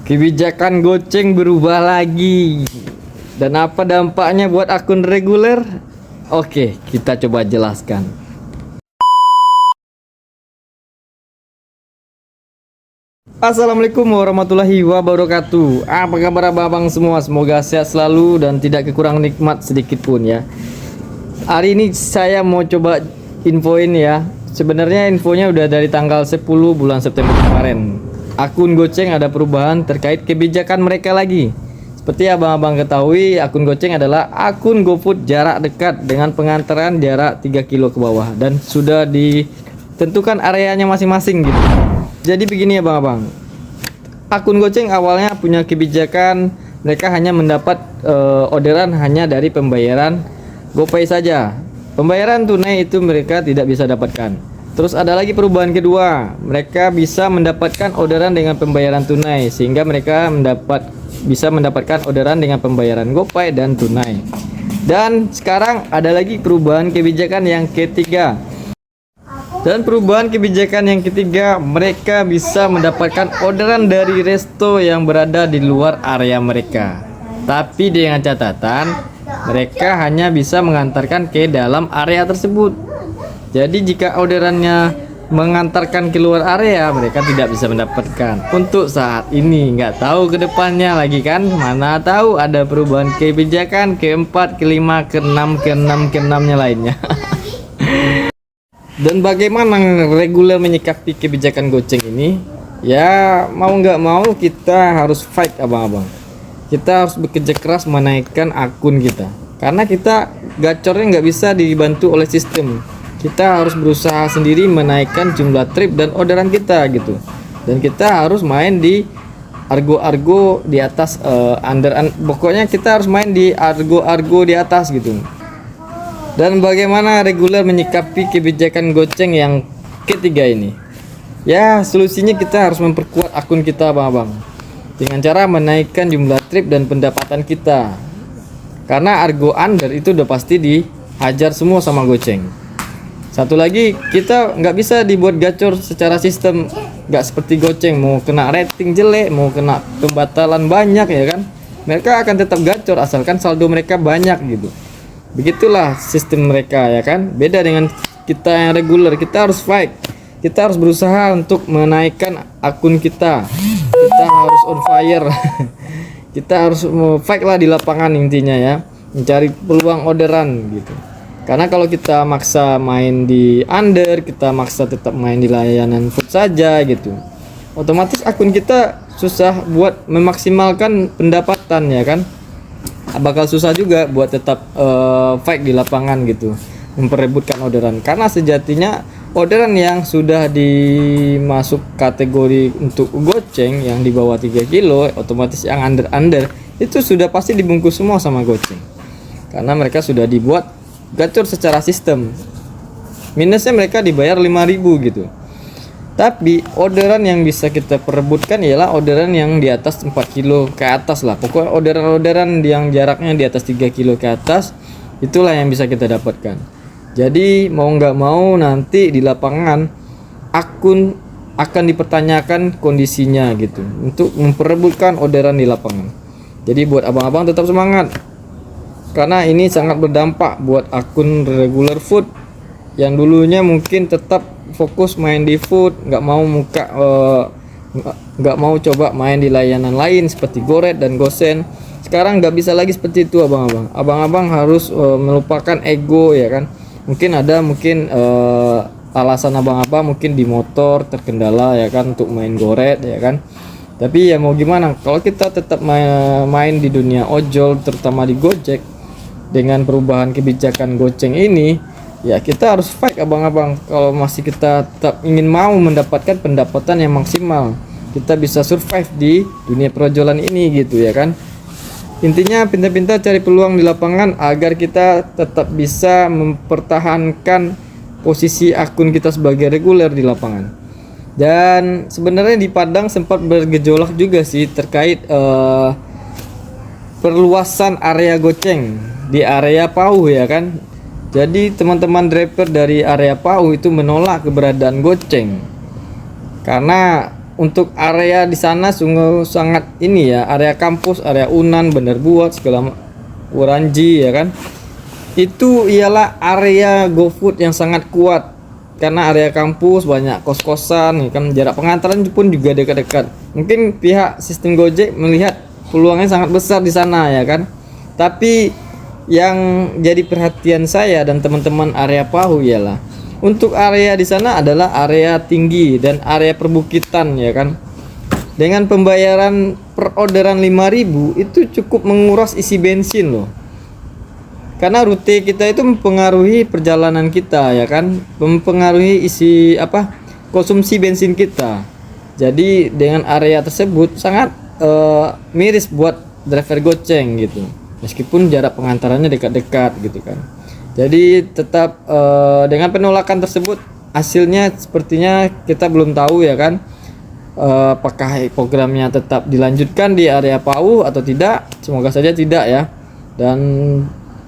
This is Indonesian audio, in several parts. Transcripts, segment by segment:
Kebijakan goceng berubah lagi. Dan apa dampaknya buat akun reguler? Oke, kita coba jelaskan. Assalamualaikum warahmatullahi wabarakatuh. Apa kabar abang semua? Semoga sehat selalu dan tidak kekurangan nikmat sedikit pun ya. Hari ini saya mau coba infoin ya. Sebenarnya infonya udah dari tanggal 10 bulan September kemarin. Akun Goceng ada perubahan terkait kebijakan mereka lagi. Seperti abang-abang ketahui, akun Goceng adalah akun GoFood jarak dekat dengan pengantaran jarak 3 kilo ke bawah dan sudah ditentukan areanya masing-masing gitu. Jadi begini abang-abang. Akun Goceng awalnya punya kebijakan mereka hanya mendapat orderan hanya dari pembayaran GoPay saja. Pembayaran tunai itu mereka tidak bisa dapatkan. Terus ada lagi perubahan kedua, mereka bisa mendapatkan orderan dengan pembayaran tunai sehingga mereka bisa mendapatkan orderan dengan pembayaran GoPay dan tunai. Dan sekarang ada lagi perubahan kebijakan yang ketiga. Dan perubahan kebijakan yang ketiga, mereka bisa mendapatkan orderan dari resto yang berada di luar area mereka. Tapi dengan catatan, mereka hanya bisa mengantarkan ke dalam area tersebut. Jadi jika orderannya mengantarkan ke luar area, mereka tidak bisa mendapatkan. Untuk saat ini, nggak tahu ke depannya lagi kan. Mana tahu ada perubahan kebijakan keempat, kelima, keenam, keenamnya lainnya. Dan bagaimana reguler menyikapi kebijakan Goceng ini? Ya mau nggak mau kita harus fight abang-abang. Kita harus bekerja keras menaikkan akun kita. Karena kita gacornya nggak bisa dibantu oleh sistem. Kita harus berusaha sendiri menaikkan jumlah trip dan orderan kita gitu. Dan kita harus main di argo-argo di atas pokoknya kita harus main di argo-argo di atas gitu. Dan bagaimana reguler menyikapi kebijakan Goceng yang ketiga ini? Ya, solusinya kita harus memperkuat akun kita, abang-abang. Dengan cara menaikkan jumlah trip dan pendapatan kita. Karena argo under itu udah pasti dihajar semua sama Goceng. Satu lagi, kita nggak bisa dibuat gacor secara sistem, nggak seperti Goceng mau kena rating jelek, mau kena pembatalan banyak ya kan. Mereka akan tetap gacor asalkan saldo mereka banyak gitu. Begitulah sistem mereka ya kan. Beda dengan kita yang reguler, kita harus fight. Kita harus berusaha untuk menaikkan akun kita. Kita harus on fire. Kita harus fight lah di lapangan intinya ya. Mencari peluang orderan gitu. Karena kalau kita maksa main di under, kita maksa tetap main di layanan food saja gitu, otomatis akun kita susah buat memaksimalkan pendapatan ya kan. Bakal susah juga buat tetap fight di lapangan gitu, memperebutkan orderan. Karena sejatinya orderan yang sudah dimasuk kategori untuk Goceng yang di bawah 3 kilo, otomatis yang under itu sudah pasti dibungkus semua sama Goceng. Karena mereka sudah dibuat gacor secara sistem. Minusnya mereka dibayar 5.000 gitu. Tapi orderan yang bisa kita perebutkan ialah orderan yang di atas 4 kilo ke atas lah. Pokoknya orderan-orderan yang jaraknya di atas 3 kilo ke atas, itulah yang bisa kita dapatkan. Jadi mau nggak mau nanti di lapangan akun akan dipertanyakan kondisinya gitu untuk memperebutkan orderan di lapangan. Jadi buat abang-abang tetap semangat. Karena ini sangat berdampak buat akun regular food yang dulunya mungkin tetap fokus main di food, nggak mau coba main di layanan lain seperti Goret dan Gosen. Sekarang nggak bisa lagi seperti itu abang-abang. Abang-abang harus melupakan ego ya kan. Mungkin alasan abang-abang mungkin di motor terkendala ya kan untuk main Goret ya kan. Tapi ya mau gimana, kalau kita tetap main di dunia ojol terutama di Gojek dengan perubahan kebijakan Goceng ini, ya kita harus fight abang-abang. Kalau masih kita tetap ingin mau mendapatkan pendapatan yang maksimal, kita bisa survive di dunia perojolan ini gitu ya kan. Intinya pintar-pintar cari peluang di lapangan agar kita tetap bisa mempertahankan posisi akun kita sebagai reguler di lapangan. Dan sebenarnya di Padang sempat bergejolak juga sih terkait perluasan area Goceng di area Pauh ya kan. Jadi teman-teman driver dari area Pauh itu menolak keberadaan Goceng karena untuk area di sana sungguh sangat ini ya, area kampus, area Unan, Bandar Buat, segala Uranji ya kan. Itu ialah area GoFood yang sangat kuat karena area kampus banyak kos-kosan ya kan, jarak pengantaran pun juga dekat-dekat. Mungkin pihak sistem Gojek melihat peluangnya sangat besar di sana ya kan. Tapi yang jadi perhatian saya dan teman-teman area Pahu ialah untuk area di sana adalah area tinggi dan area perbukitan ya kan. Dengan pembayaran per orderan 5.000 itu cukup menguras isi bensin loh. Karena rute kita itu mempengaruhi perjalanan kita ya kan, mempengaruhi isi konsumsi bensin kita. Jadi dengan area tersebut sangat miris buat driver goceng gitu. Meskipun jarak pengantarannya dekat-dekat gitu kan. Jadi tetap dengan penolakan tersebut hasilnya sepertinya kita belum tahu ya kan. Apakah programnya tetap dilanjutkan di area PAU atau tidak? Semoga saja tidak ya. Dan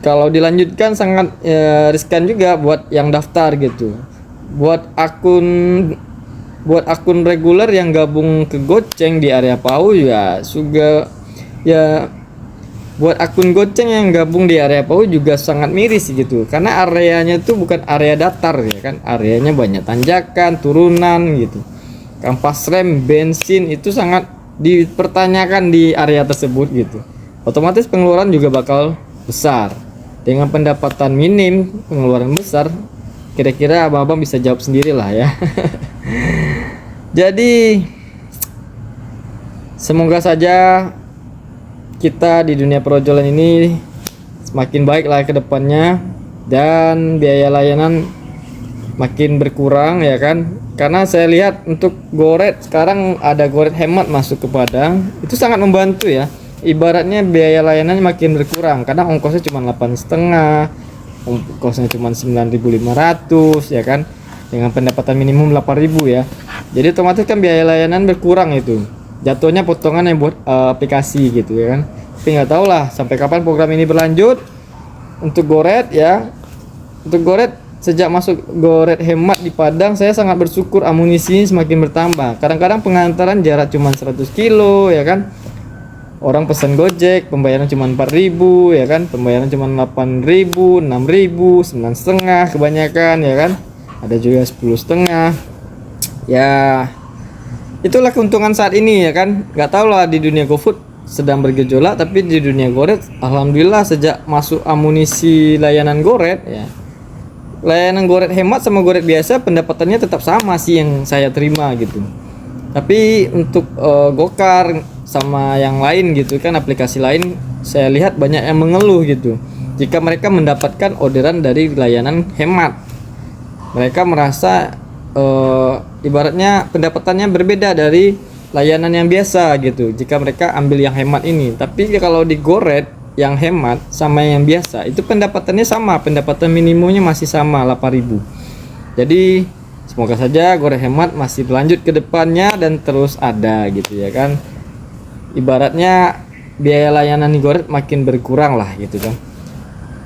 kalau dilanjutkan sangat riskan juga buat yang daftar gitu. Buat akun reguler yang gabung ke Goceng di area PAU juga buat akun Goceng yang gabung di area PAU juga sangat miris gitu. Karena areanya itu bukan area datar ya kan. Areanya banyak tanjakan, turunan gitu. Kampas rem, bensin itu sangat dipertanyakan di area tersebut gitu. Otomatis pengeluaran juga bakal besar. Dengan pendapatan minim, pengeluaran besar, kira-kira abang-abang bisa jawab sendiri lah ya. Jadi semoga saja kita di dunia perojolan ini semakin baik lah ke depannya dan biaya layanan makin berkurang ya kan. Karena saya lihat untuk Goret sekarang ada Goret hemat masuk ke Padang, itu sangat membantu ya. Ibaratnya biaya layanannya makin berkurang karena ongkosnya cuma 8,5, ongkosnya cuma 9.500 ya kan, dengan pendapatan minimum 8.000 ya. Jadi otomatis kan biaya layanan berkurang itu. Jatuhnya potongan yang buat aplikasi gitu ya kan. Tapi nggak tahu lah sampai kapan program ini berlanjut untuk Goret ya. Untuk Goret sejak masuk Goret hemat di Padang saya sangat bersyukur amunisi semakin bertambah. Kadang-kadang pengantaran jarak cuma 100 kilo ya kan. Orang pesan Gojek pembayaran cuma 4.000 ya kan, pembayaran cuma 8.000, 6.000, 9,5 kebanyakan ya kan, ada juga 10,5 ya. Itulah keuntungan saat ini ya kan. Nggak tahu lah di dunia GoFood sedang bergejolak, tapi di dunia Goret alhamdulillah sejak masuk amunisi layanan Goret ya, layanan Goret hemat sama Goret biasa pendapatannya tetap sama sih yang saya terima gitu. Tapi untuk Gokar sama yang lain gitu kan, aplikasi lain saya lihat banyak yang mengeluh gitu jika mereka mendapatkan orderan dari layanan hemat. Mereka merasa ibaratnya pendapatannya berbeda dari layanan yang biasa gitu jika mereka ambil yang hemat ini. Tapi kalau di Goret yang hemat sama yang biasa itu pendapatannya sama, pendapatan minimumnya masih sama 8.000. Jadi semoga saja Goret hemat masih berlanjut ke depannya dan terus ada gitu ya kan. Ibaratnya biaya layanan di Goret makin berkurang lah gitu kan.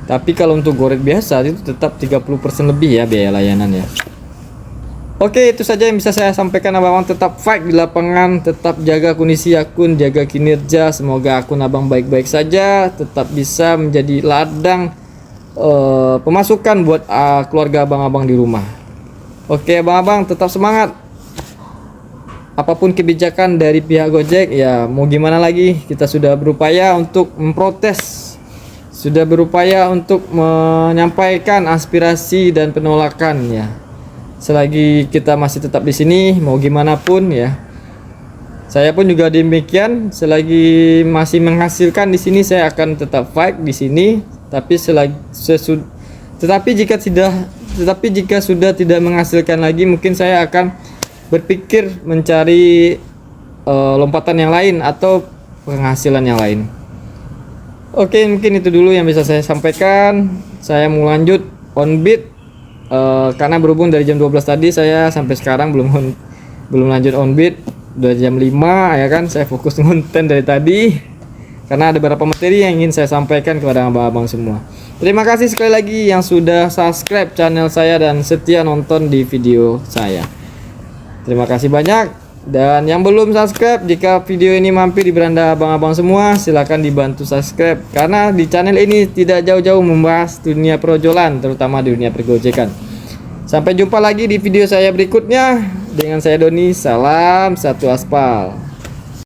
Tapi kalau untuk Goret biasa itu tetap 30% lebih ya biaya layanan ya. Oke, itu saja yang bisa saya sampaikan abang. Tetap fight di lapangan, tetap jaga kondisi akun, jaga kinerja. Semoga akun abang baik-baik saja, tetap bisa menjadi ladang pemasukan buat keluarga abang-abang di rumah. Oke abang-abang, tetap semangat. Apapun kebijakan dari pihak Gojek ya mau gimana lagi, kita sudah berupaya untuk memprotes, sudah berupaya untuk menyampaikan aspirasi dan penolakan ya. Selagi kita masih tetap di sini mau gimana pun ya. Saya pun juga demikian, selagi masih menghasilkan di sini saya akan tetap fight di sini. Tetapi jika sudah tidak menghasilkan lagi, mungkin saya akan berpikir mencari lompatan yang lain atau penghasilan yang lain. Oke, mungkin itu dulu yang bisa saya sampaikan. Saya mau lanjut on beat karena berhubung dari jam 12 tadi saya sampai sekarang belum lanjut on beat. Udah jam 5 ya kan, saya fokus ngonten dari tadi karena ada beberapa materi yang ingin saya sampaikan kepada abang-abang semua. Terima kasih sekali lagi yang sudah subscribe channel saya dan setia nonton di video saya. Terima kasih banyak. Dan yang belum subscribe, jika video ini mampir di beranda abang-abang semua, silahkan dibantu subscribe. Karena di channel ini tidak jauh-jauh membahas dunia perjolan, terutama di dunia pergojekan. Sampai jumpa lagi di video saya berikutnya. Dengan saya Doni, salam satu aspal.